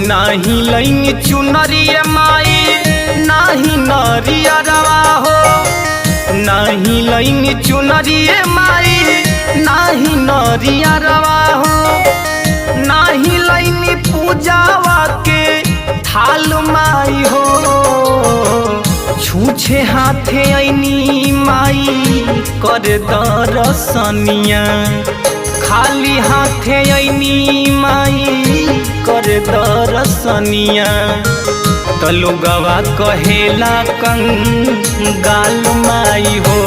नाही लैंग चुनरिया माई नाही नरिया रवा हो, नाही लैंग चुनरिया माई नाही नरिया रवा हो, नाही लैंग पूजावा के थाल माई हो। छूछे हाथे ऐनी माई कर दरसनिया, खाली हाथे ऐनी माई कर दरसनिया। तलुगवा कहेला कंगाल माई हो,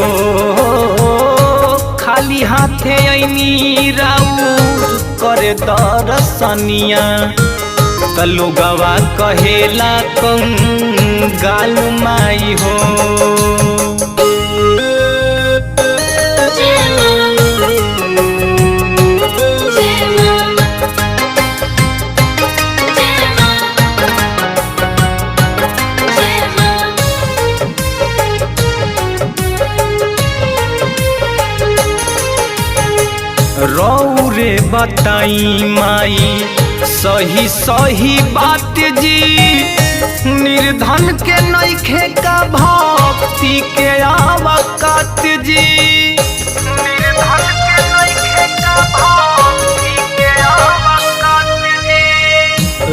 खाली हाथे ऐनी राउर कर दरसनिया। तलुगवा कहेला कंगाल माई हो। रौरे बताई माई सही सही बात जी, निर्धन के नइखे का भक्ति के आवकात जी, निर्धन के नइखे का भक्ति के आवकात जी।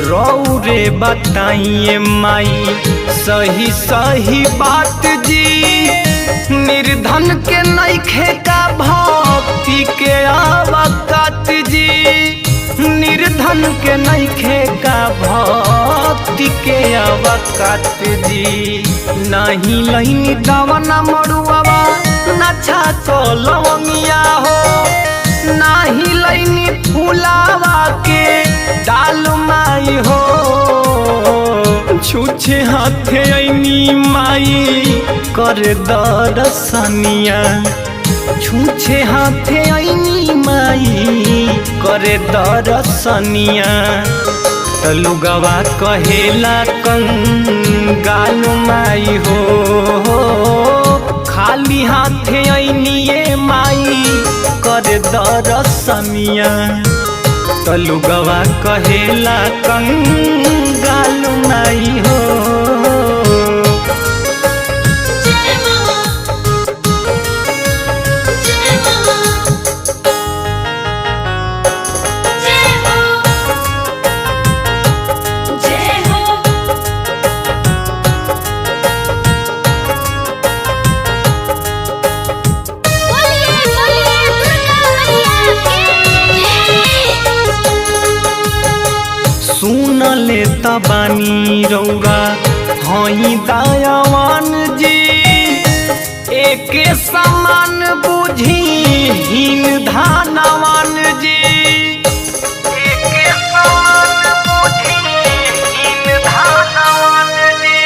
रौरे बताइए माई सही सही बात जी, निर्धन के नइखे का भक्ति के आवकात जी, निर्धन के नइखे का भक्ति के आवकात जी। नहीं लैनी दवना मड़ुआवा नछा तो लवंगिया हो, नहीं लैनी फुलावा के डाल माई हो। छूछे हाथे ऐनी माई कर दरसनिया, छूछे हाथे ऐनी माई कर दरसनिया। तलुगवा कहेला कंगाल माई हो, खाली हाथे ऐनी ये माई कर दरसनिया। तलुगवा कहेला कंगाल माई हो। सुनले तबानी रौरा हई दयावान जी, एके समान बुझी हीन धानवान जी, एके समान बुझी हीन धानवान जी।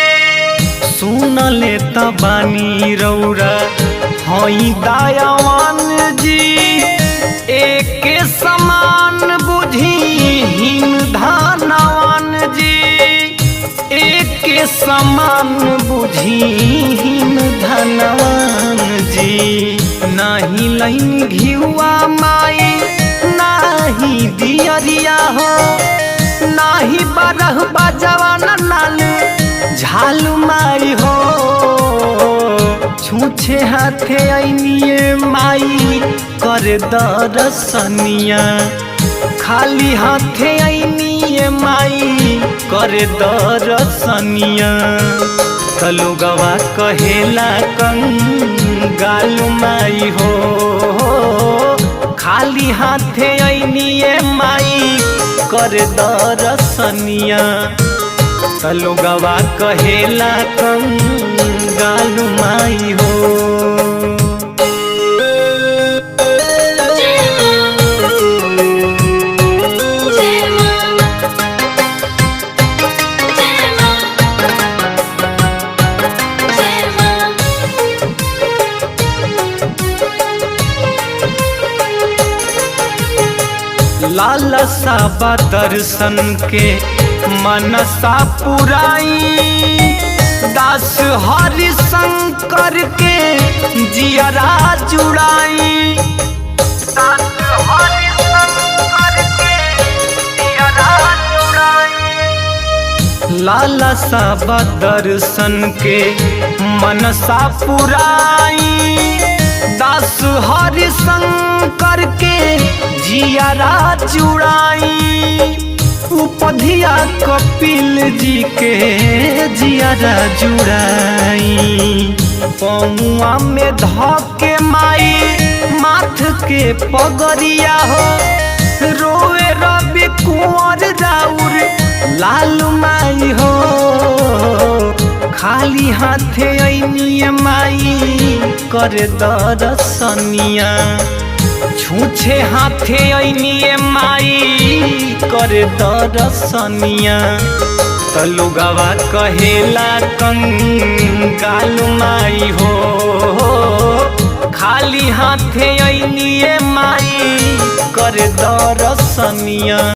सुनले तबानी रौरा हई दयावान जी, एके समान बुझी हीन धानवान जी, एके समान बुझी हीन धनवान जी। नाही लैन घिउआ माई नाही दियरिया हो, नाही बरह बजवान नाल झाल माई हो। छूछे हाथे ऐनिए माई कर दरसनिया, खाली हाथे ऐनिए माई कर दरसनिया। तलुगवा कहेला कंगाल माई हो, खाली हाथे ऐनिए माई कर दरसनिया। तलुगवा कहेला कंगाल माई हो। लालसा बा दर्शन के मनसा पुराई, दास हरि शंकर के जियरा जुड़ाई, दास हरि शंकर के जियरा जुड़ाई। लालसा बा दर्शन के मनसा पुराई, दास हरि शंकर के जियरा जुड़ाई। उपधिया कपिल जी के जियरा जुड़ाई, पौआ में धके माई माथ के पगरिया हो, रोए रवि कुंवर राउर लालू माई हो। खाली हाथे ऐनिए माई कर दर्शनिया, छूछे हाथे ऐनिए माई कर दर्शनिया। तलुगवा कहेला कंगाल माई हो, खाली हाथे ऐनिए माई कर दर्शनिया।